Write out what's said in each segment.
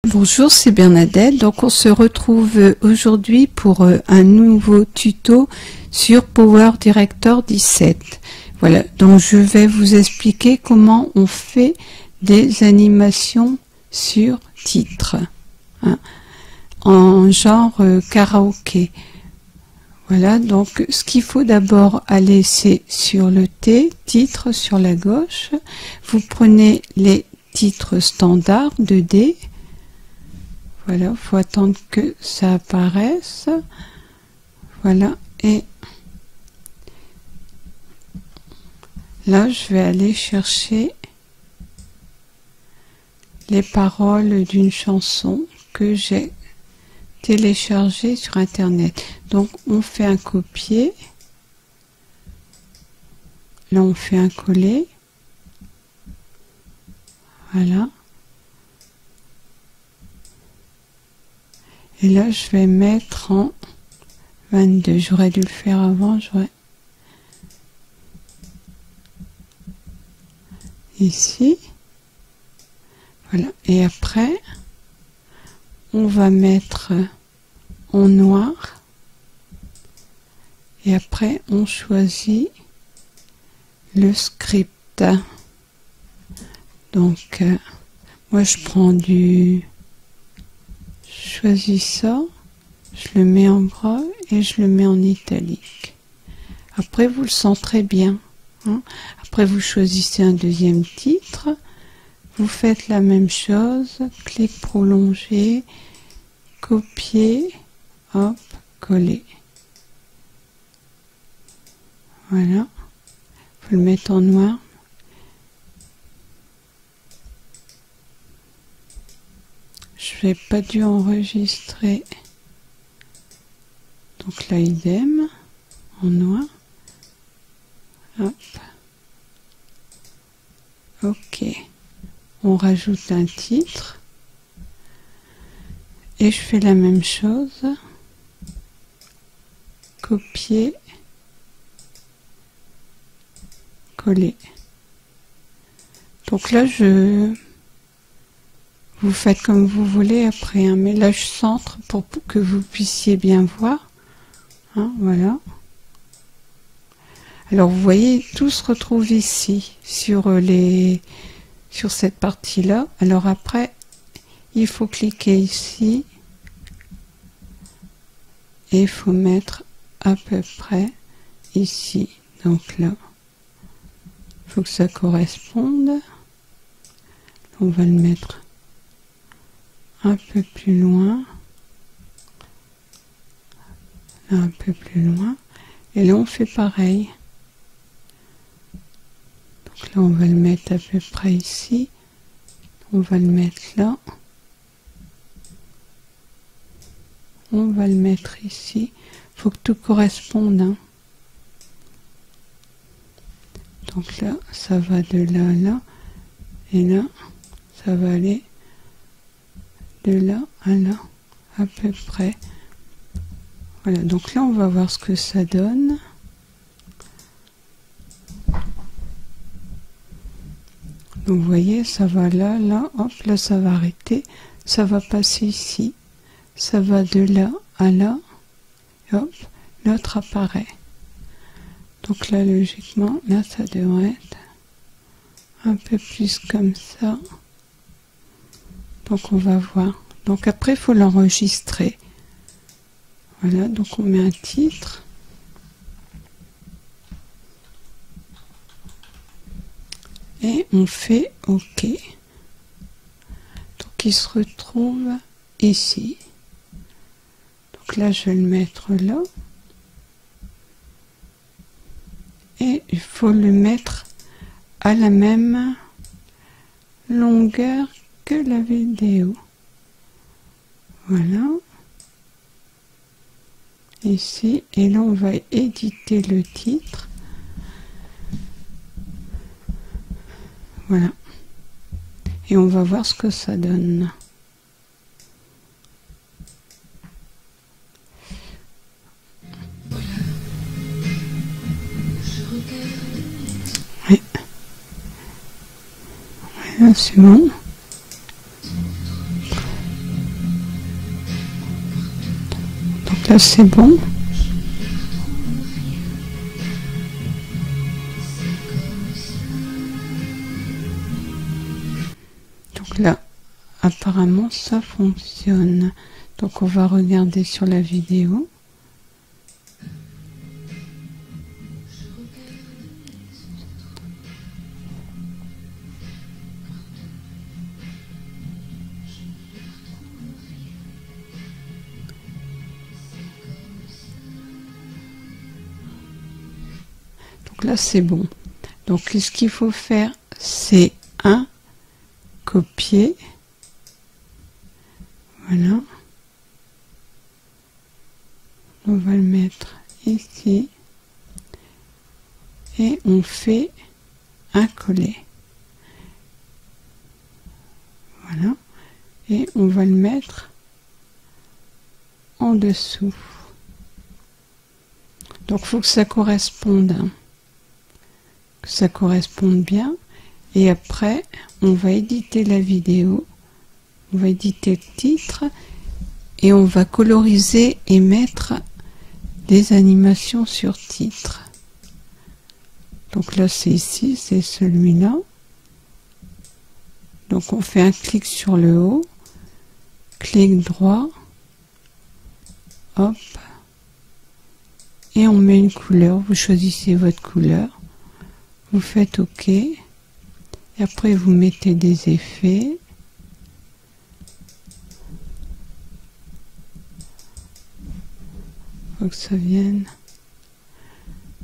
Bonjour, c'est Bernadette. Donc on se retrouve aujourd'hui pour un nouveau tuto sur Power Director 17. Voilà, donc je vais vous expliquer comment on fait des animations sur titre, hein, en genre karaoké. Voilà, donc ce qu'il faut d'abord aller, c'est sur le T, titre sur la gauche. Vous prenez les titres standards de D. Voilà, il faut attendre que ça apparaisse. Voilà, et là, je vais aller chercher les paroles d'une chanson que j'ai téléchargée sur Internet. Donc, on fait un copier. Là, on fait un coller. Voilà. Et là, je vais mettre en 22. J'aurais dû le faire avant. Ici. Voilà. Et après, on va mettre en noir. Et après, on choisit le script. Donc, moi, je prends du... Je choisis ça, je le mets en gras et je le mets en italique. Après, vous le centrez bien. Hein. Après, vous choisissez un deuxième titre. Vous faites la même chose. Clic prolongé, copier, hop, coller. Voilà. Vous le mettez en noir. Je n'ai pas dû enregistrer. Donc là, idem, en noir. Hop. Ok. On rajoute un titre. Et je fais la même chose. Copier. Coller. Donc là, vous faites comme vous voulez après, hein, mais là je centre pour que vous puissiez bien voir. Hein, voilà. Alors vous voyez, tout se retrouve ici, sur cette partie-là. Alors après, il faut cliquer ici. Et il faut mettre à peu près ici. Donc là, il faut que ça corresponde. On va le mettre un peu plus loin, là un peu plus loin, et là on fait pareil. Donc là on va le mettre à peu près ici, on va le mettre là, on va le mettre ici. Il faut que tout corresponde, hein. Donc là ça va de là à là, et là ça va aller de là à là, à peu près. Voilà, donc là on va voir ce que ça donne. Donc vous voyez, ça va là, là, hop, là ça va arrêter, ça va passer ici, ça va de là à là, et hop, l'autre apparaît. Donc là logiquement, là ça devrait être un peu plus comme ça. Donc on va voir. Donc après il faut l'enregistrer. Voilà, donc on met un titre. Et on fait OK. Donc il se retrouve ici. Donc là je vais le mettre là. Et il faut le mettre à la même longueur que la vidéo. Voilà. Ici. Et là, on va éditer le titre. Voilà. Et on va voir ce que ça donne. Oui. Voilà, c'est bon. Donc là c'est bon. Donc là apparemment ça fonctionne. Donc on va regarder sur la vidéo. Donc là c'est bon. Donc ce qu'il faut faire c'est un copier. Voilà. On va le mettre ici. Et on fait un coller. Voilà. Et on va le mettre en dessous. Donc il faut que ça corresponde. Que ça corresponde bien. Et après, on va éditer la vidéo. On va éditer le titre. Et on va coloriser et mettre des animations sur titre. Donc là c'est ici, c'est celui-là. Donc on fait un clic sur le haut, clic droit, hop, et on met une couleur. Vous choisissez votre couleur, vous faites OK, et après vous mettez des effets. Faut que ça vienne.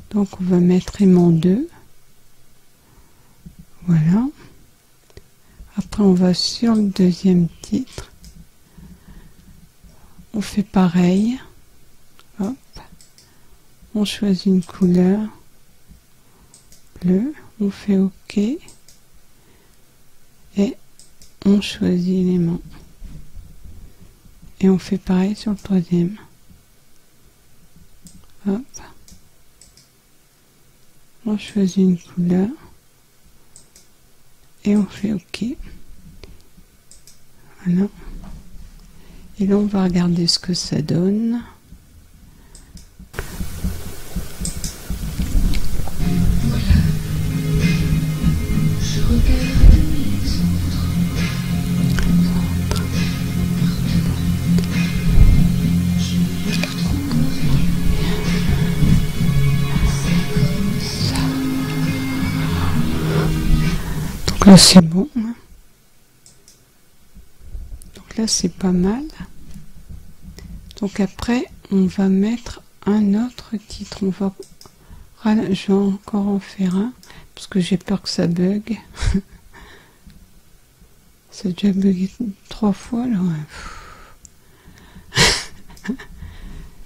Donc on va mettre aimant 2. Voilà. Après on va sur le deuxième titre. On fait pareil. Hop. On choisit une couleur. Bleu. On fait OK. Et on choisit l'aimant. Et on fait pareil sur le troisième. Hop. On choisit une couleur et on fait OK. Voilà. Et là, on va regarder ce que ça donne. Donc là, c'est bon. Donc là, c'est pas mal. Donc après, on va mettre un autre titre. Je vais encore en faire un parce que j'ai peur que ça bug. Ça a déjà bugué 3 fois là.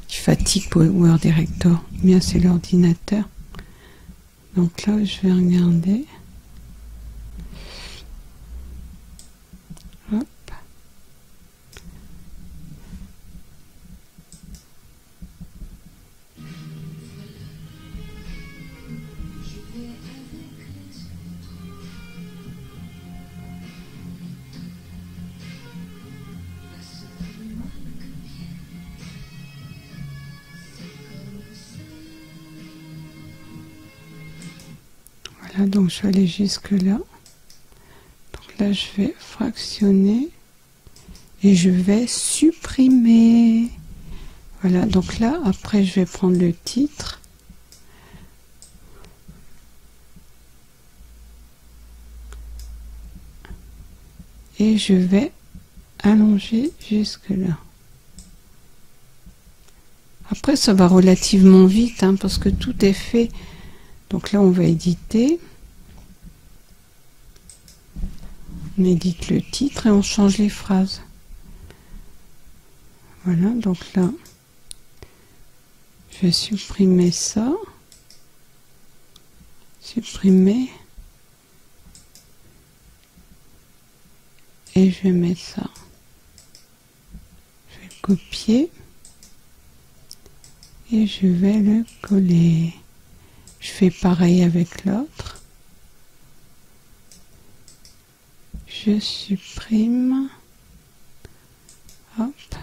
Je fatigue Power Director. Bien, c'est l'ordinateur. Donc là, je vais regarder. Hop. Voilà, donc je vais aller jusque là. Donc là, je vais fractionner et je vais supprimer. Voilà, donc là, après, je vais prendre le titre. Et je vais allonger jusque là. Après, ça va relativement vite, hein, parce que tout est fait. Donc là, on va éditer. On édite le titre et on change les phrases. Voilà, donc là, je vais supprimer ça. Supprimer. Et je vais mettre ça. Je vais le copier. Et je vais le coller. Je fais pareil avec l'autre. Je supprime. Hop.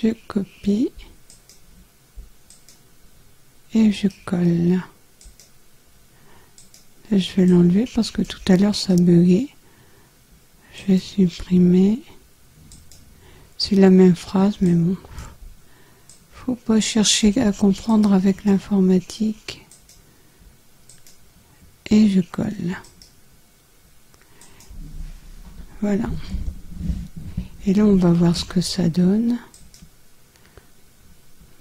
je copie et je colle. Là, je vais l'enlever parce que tout à l'heure ça buguait. Je vais supprimer. C'est la même phrase, mais bon, faut pas chercher à comprendre avec l'informatique. Et je colle. Voilà. Et là, on va voir ce que ça donne.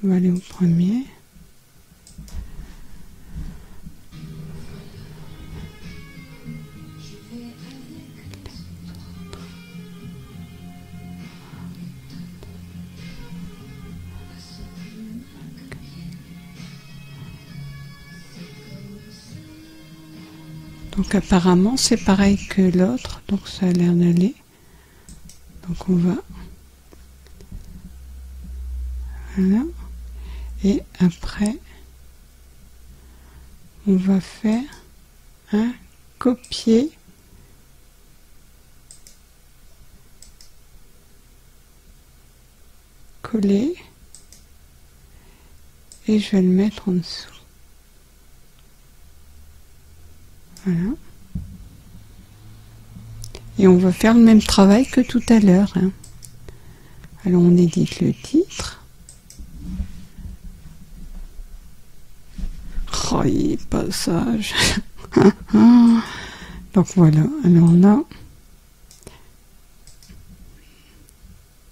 On va aller au premier. Donc apparemment c'est pareil que l'autre, donc ça a l'air d'aller. Donc on va, voilà, et après on va faire un copier coller et je vais le mettre en dessous. Voilà. Et on va faire le même travail que tout à l'heure. Hein. Alors on édite le titre. Oh, il est pas sage. Donc voilà. Alors là,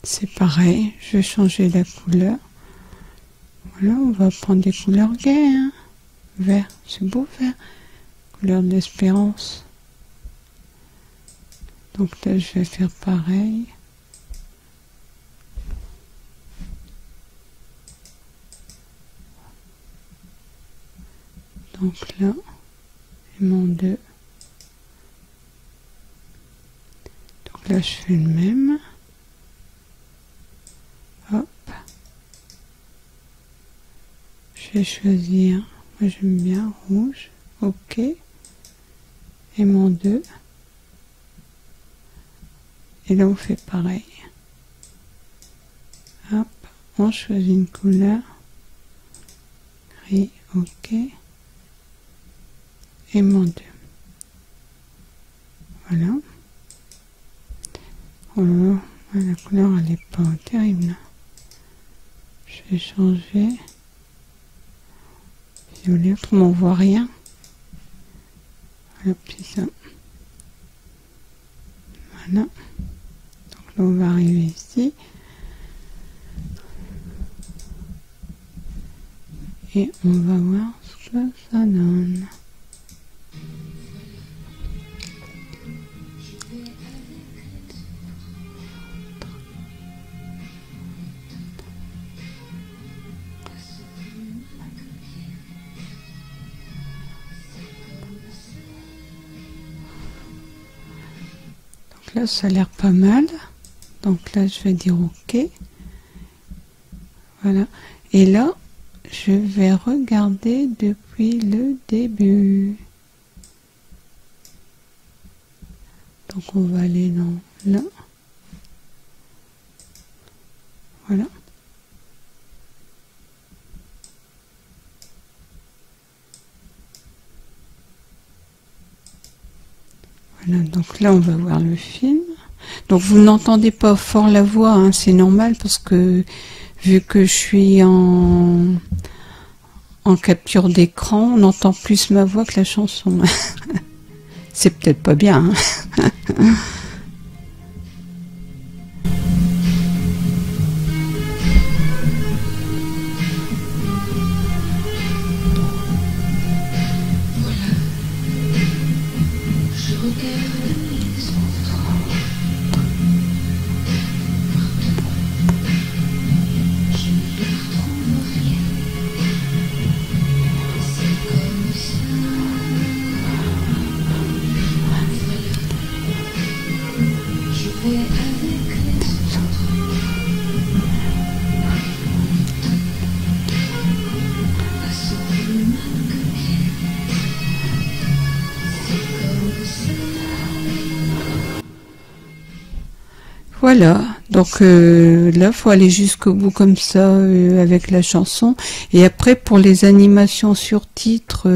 c'est pareil. Je vais changer la couleur. Voilà, on va prendre des couleurs gaies. Hein. Vert, c'est beau vert. Couleur d'espérance. Donc là, je vais faire pareil. Donc là, mon 2. Donc là, je fais le même. Hop. Je vais choisir, moi j'aime bien rouge. OK. Et mon 2. Et là, on fait pareil. Hop, on choisit une couleur. Gris, OK. Et mon 2. Voilà. Oh là là, la couleur, elle n'est pas terrible. Je vais changer. Violet, autrement on voit rien. Voilà, puis ça. Voilà. Donc là, on va arriver ici. Et on va voir ce que ça donne. Donc là, ça a l'air pas mal. Donc là, je vais dire OK. Voilà. Et là, je vais regarder depuis le début. Donc on va aller dans là. Voilà. Voilà, donc là on va voir le film. Donc vous n'entendez pas fort la voix, hein, c'est normal parce que vu que je suis en capture d'écran, on entend plus ma voix que la chanson. C'est peut-être pas bien. Hein. Voilà, donc là, faut aller jusqu'au bout comme ça avec la chanson. Et après, pour les animations sur titre,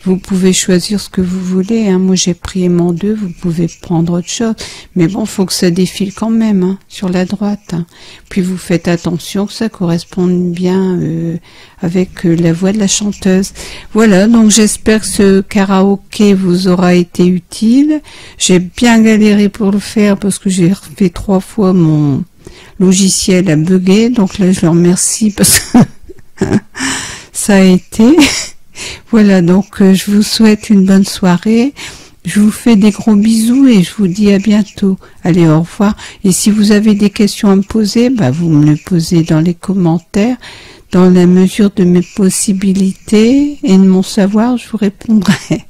vous pouvez choisir ce que vous voulez. Hein. Moi, j'ai pris aimant 2, vous pouvez prendre autre chose. Mais bon, faut que ça défile quand même hein, sur la droite. Hein. Puis vous faites attention que ça corresponde bien avec la voix de la chanteuse. Voilà, donc j'espère que ce karaoké vous aura été utile. J'ai bien galéré pour le faire parce que j'ai refait 3 fois mon logiciel a bugué. Donc là, je le remercie parce que ça a été... Voilà, donc je vous souhaite une bonne soirée. Je vous fais des gros bisous et je vous dis à bientôt. Allez, au revoir. Et si vous avez des questions à me poser, bah, vous me les posez dans les commentaires. Dans la mesure de mes possibilités et de mon savoir, je vous répondrai.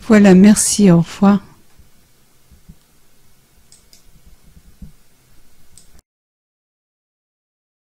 Voilà, merci, au revoir.